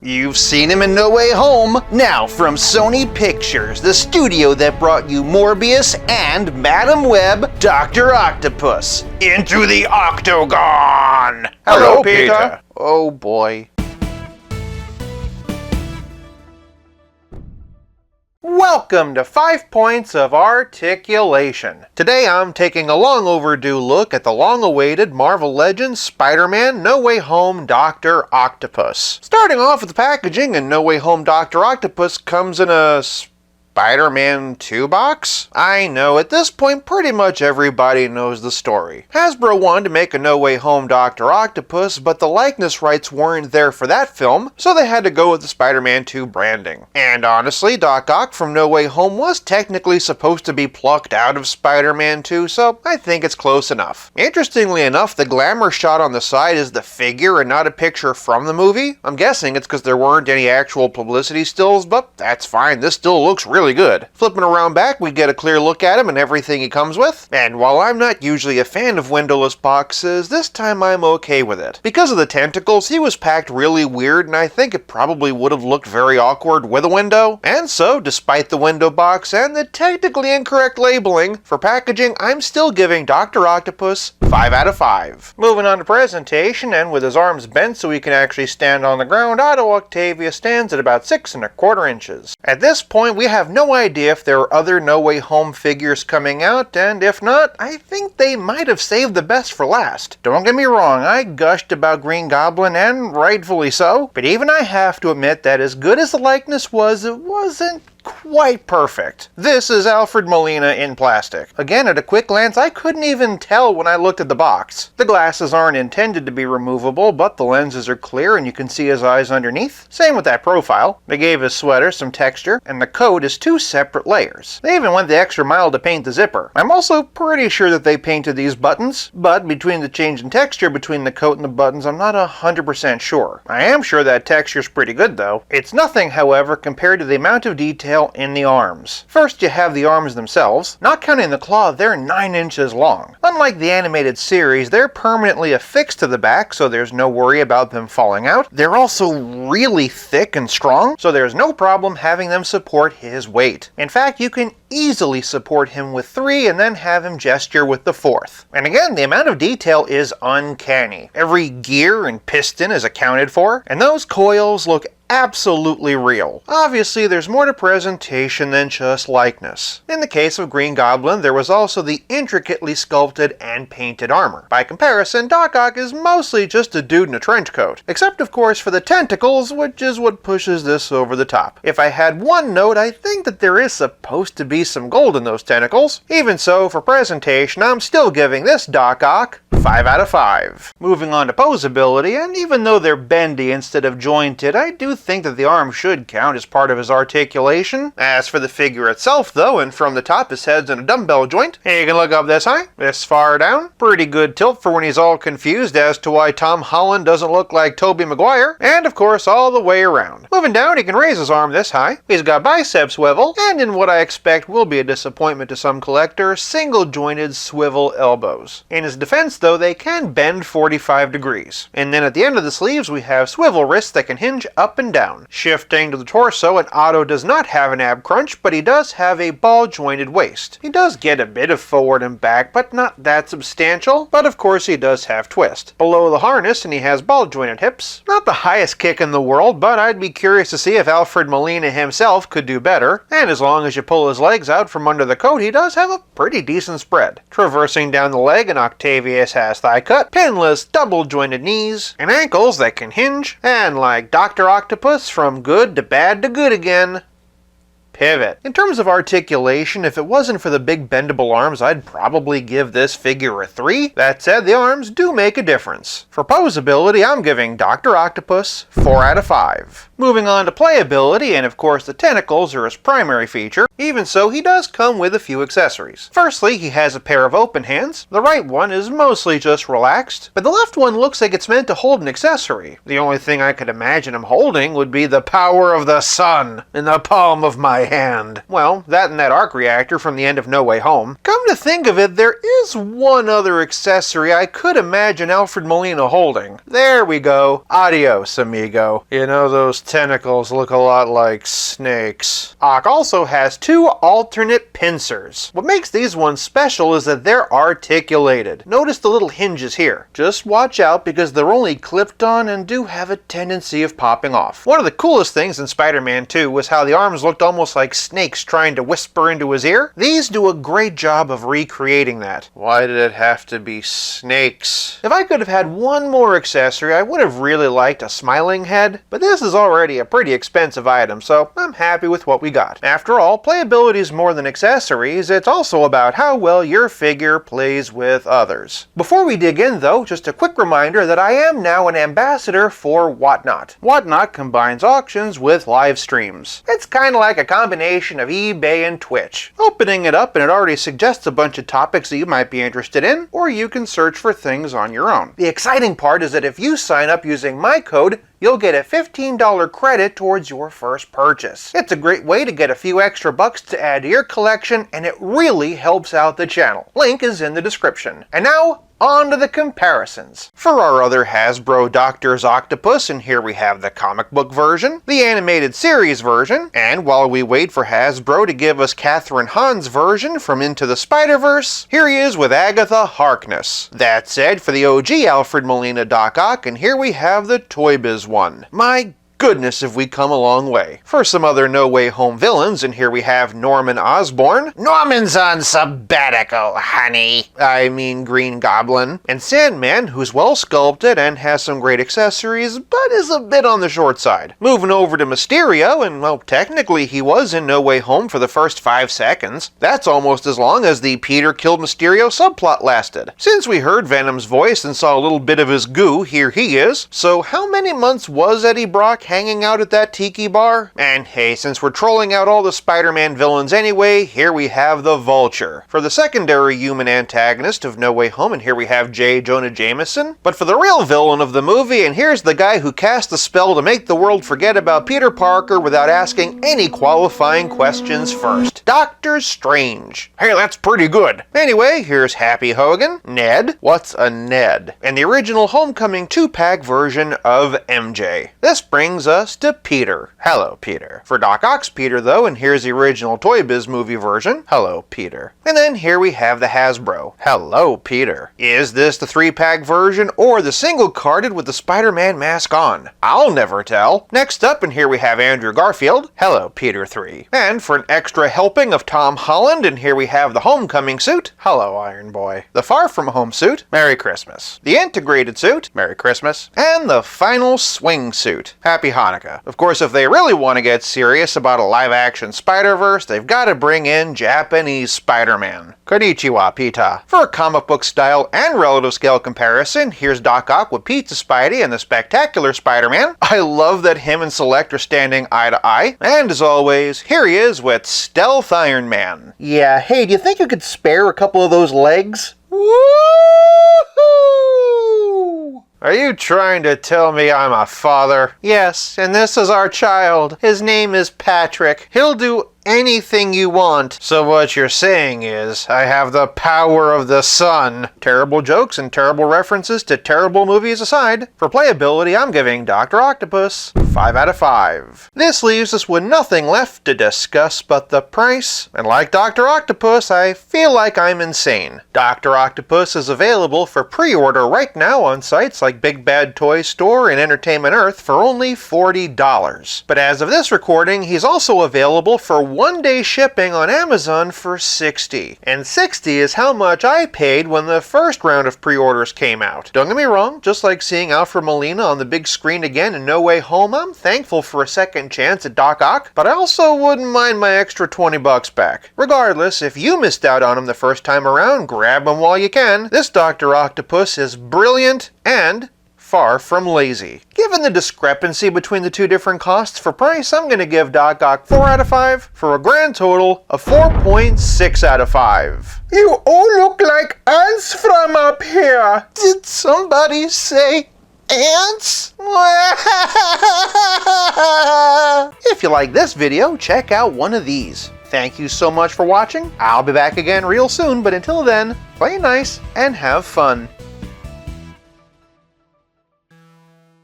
You've seen him in No Way Home. Now from Sony Pictures, the studio that brought you Morbius and Madam Web, Dr. Octopus. Into the Octagon! Hello, Peter. Oh boy. Welcome to 5 Points of Articulation. Today I'm taking a long overdue look at the long-awaited Marvel Legends Spider-Man No Way Home Doctor Octopus. Starting off with the packaging, and No Way Home Doctor Octopus comes in a Spider-Man 2 box? I know, at this point pretty much everybody knows the story. Hasbro wanted to make a No Way Home Doctor Octopus, but the likeness rights weren't there for that film, so they had to go with the Spider-Man 2 branding. And honestly, Doc Ock from No Way Home was technically supposed to be plucked out of Spider-Man 2, so I think it's close enough. Interestingly enough, the glamour shot on the side is the figure and not a picture from the movie. I'm guessing it's because there weren't any actual publicity stills, but that's fine, this still looks really good. Flipping around back, we get a clear look at him and everything he comes with. And while I'm not usually a fan of windowless boxes, this time I'm okay with it. Because of the tentacles, he was packed really weird, and I think it probably would have looked very awkward with a window. And so, despite the window box and the technically incorrect labeling, for packaging, I'm still giving Dr. Octopus 5 out of 5. Moving on to presentation, and with his arms bent so he can actually stand on the ground, Otto Octavius stands at about 6 1/4 inches. At this point, we have no idea if there are other No Way Home figures coming out, and if not, I think they might have saved the best for last. Don't get me wrong, I gushed about Green Goblin, and rightfully so, but even I have to admit that as good as the likeness was, it wasn't quite perfect. This is Alfred Molina in plastic. Again, at a quick glance, I couldn't even tell when I looked at the box. The glasses aren't intended to be removable, but the lenses are clear and you can see his eyes underneath. Same with that profile. They gave his sweater some texture, and the coat is 2 separate layers. They even went the extra mile to paint the zipper. I'm also pretty sure that they painted these buttons, but between the change in texture between the coat and the buttons, I'm not 100% sure. I am sure that texture's pretty good though. It's nothing, however, compared to the amount of detail in the arms. First, you have the arms themselves. Not counting the claw, they're 9 inches long. Unlike the animated series, they're permanently affixed to the back, so there's no worry about them falling out. They're also really thick and strong, so there's no problem having them support his weight. In fact, you can easily support him with 3 and then have him gesture with the 4th. And again, the amount of detail is uncanny. Every gear and piston is accounted for, and those coils look absolutely real. Obviously, there's more to presentation than just likeness. In the case of Green Goblin, there was also the intricately sculpted and painted armor. By comparison, Doc Ock is mostly just a dude in a trench coat. Except, of course, for the tentacles, which is what pushes this over the top. If I had one note, I think that there is supposed to be some gold in those tentacles. Even so, for presentation, I'm still giving this Doc Ock 5 out of 5. Moving on to posability, and even though they're bendy instead of jointed, I do think that the arm should count as part of his articulation. As for the figure itself though, and from the top his head's in a dumbbell joint, you can look up this high, this far down. Pretty good tilt for when he's all confused as to why Tom Holland doesn't look like Tobey Maguire, and of course all the way around. Moving down, he can raise his arm this high, he's got bicep swivel, and in what I expect will be a disappointment to some collectors, single jointed swivel elbows. In his defense though, they can bend 45 degrees. And then at the end of the sleeves we have swivel wrists that can hinge up and down. Shifting to the torso, and Otto does not have an ab crunch, but he does have a ball jointed waist. He does get a bit of forward and back, but not that substantial, but of course he does have twist. Below the harness, and he has ball jointed hips. Not the highest kick in the world, but I'd be curious to see if Alfred Molina himself could do better, and as long as you pull his legs out from under the coat, he does have a pretty decent spread. Traversing down the leg, and Octavius has thigh cut, pinless, double jointed knees, and ankles that can hinge, and like Dr. Octopus, from good to bad to good again, pivot. In terms of articulation, if it wasn't for the big bendable arms, I'd probably give this figure a 3. That said, the arms do make a difference. For posability, I'm giving Dr. Octopus 4 out of 5. Moving on to playability, and of course the tentacles are his primary feature. Even so, he does come with a few accessories. Firstly, he has a pair of open hands. The right one is mostly just relaxed, but the left one looks like it's meant to hold an accessory. The only thing I could imagine him holding would be the power of the sun in the palm of my And, well, that and that arc reactor from the end of No Way Home. Come to think of it, there is one other accessory I could imagine Alfred Molina holding. There we go. Adios, amigo. You know, those tentacles look a lot like snakes. OCK also has 2 alternate pincers. What makes these ones special is that they're articulated. Notice the little hinges here. Just watch out because they're only clipped on and do have a tendency of popping off. One of the coolest things in Spider-Man 2 was how the arms looked almost like snakes trying to whisper into his ear. These do a great job of recreating that. Why did it have to be snakes? If I could have had one more accessory, I would have really liked a smiling head, but this is already a pretty expensive item, so I'm happy with what we got. After all, playability is more than accessories, it's also about how well your figure plays with others. Before we dig in though, just a quick reminder that I am now an ambassador for Whatnot. Whatnot combines auctions with live streams. It's kind of like a combination of eBay and Twitch. Opening it up and it already suggests a bunch of topics that you might be interested in, or you can search for things on your own. The exciting part is that if you sign up using my code, you'll get a $15 credit towards your first purchase. It's a great way to get a few extra bucks to add to your collection, and it really helps out the channel. Link is in the description. And now, on to the comparisons. For our other Hasbro Doctor Octopus, and here we have the comic book version, the animated series version, and while we wait for Hasbro to give us Catherine Hahn's version from Into the Spider-Verse, here he is with Agatha Harkness. That said, for the OG Alfred Molina Doc Ock, and here we have the Toy Biz one. My goodness, have we come a long way. For some other No Way Home villains, and here we have Norman Osborn. Norman's on sabbatical, honey. I mean Green Goblin. And Sandman, who's well sculpted and has some great accessories, but is a bit on the short side. Moving over to Mysterio, and well, technically he was in No Way Home for the first 5 seconds. That's almost as long as the Peter killed Mysterio subplot lasted. Since we heard Venom's voice and saw a little bit of his goo, here he is. So how many months was Eddie Brock hanging out at that tiki bar? And hey, since we're trolling out all the Spider-Man villains anyway, here we have the Vulture. For the secondary human antagonist of No Way Home, and here we have J. Jonah Jameson. But for the real villain of the movie, and here's the guy who cast the spell to make the world forget about Peter Parker without asking any qualifying questions first. Doctor Strange. Hey, that's pretty good. Anyway, here's Happy Hogan. Ned. What's a Ned? And the original Homecoming 2-pack version of MJ. This brings us to Peter. Hello, Peter. For Doc Ock's Peter, though, and here's the original Toy Biz movie version. Hello, Peter. And then here we have the Hasbro. Hello, Peter. Is this the 3-pack version or the single-carded with the Spider-Man mask on? I'll never tell. Next up, and here we have Andrew Garfield. Hello, Peter 3. And for an extra helping of Tom Holland, and here we have the Homecoming suit. Hello, Iron Boy. The Far From Home suit. Merry Christmas. The integrated suit. Merry Christmas. And the final swing suit. Happy Hanukkah. Of course, if they really want to get serious about a live-action Spider-Verse, they've got to bring in Japanese Spider-Man. Konnichiwa, Pita. For a comic book style and relative scale comparison, here's Doc Ock with Pizza Spidey and the Spectacular Spider-Man. I love that him and Select are standing eye to eye. And as always, here he is with Stealth Iron Man. Yeah, hey, do you think you could spare a couple of those legs? Woohoo! Are you trying to tell me I'm a father? Yes, and this is our child. His name is Patrick. He'll do anything you want. So what you're saying is, I have the power of the sun. Terrible jokes and terrible references to terrible movies aside, for playability I'm giving Dr. Octopus 5 out of 5. This leaves us with nothing left to discuss but the price, and like Dr. Octopus, I feel like I'm insane. Dr. Octopus is available for pre-order right now on sites like Big Bad Toy Store and Entertainment Earth for only $40. But as of this recording, he's also available for one-day shipping on Amazon for $60. And $60 is how much I paid when the first round of pre-orders came out. Don't get me wrong, just like seeing Alfred Molina on the big screen again in No Way Home, I'm thankful for a second chance at Doc Ock, but I also wouldn't mind my extra $20 back. Regardless, if you missed out on him the first time around, grab him while you can. This Dr. Octopus is brilliant and far from lazy. Given the discrepancy between the two different costs for price, I'm going to give Doc Ock 4 out of 5 for a grand total of 4.6 out of 5. You all look like ants from up here. Did somebody say ants? If if you like this video, check out one of these. Thank you so much for watching. I'll be back again real soon, but until then, play nice and have fun.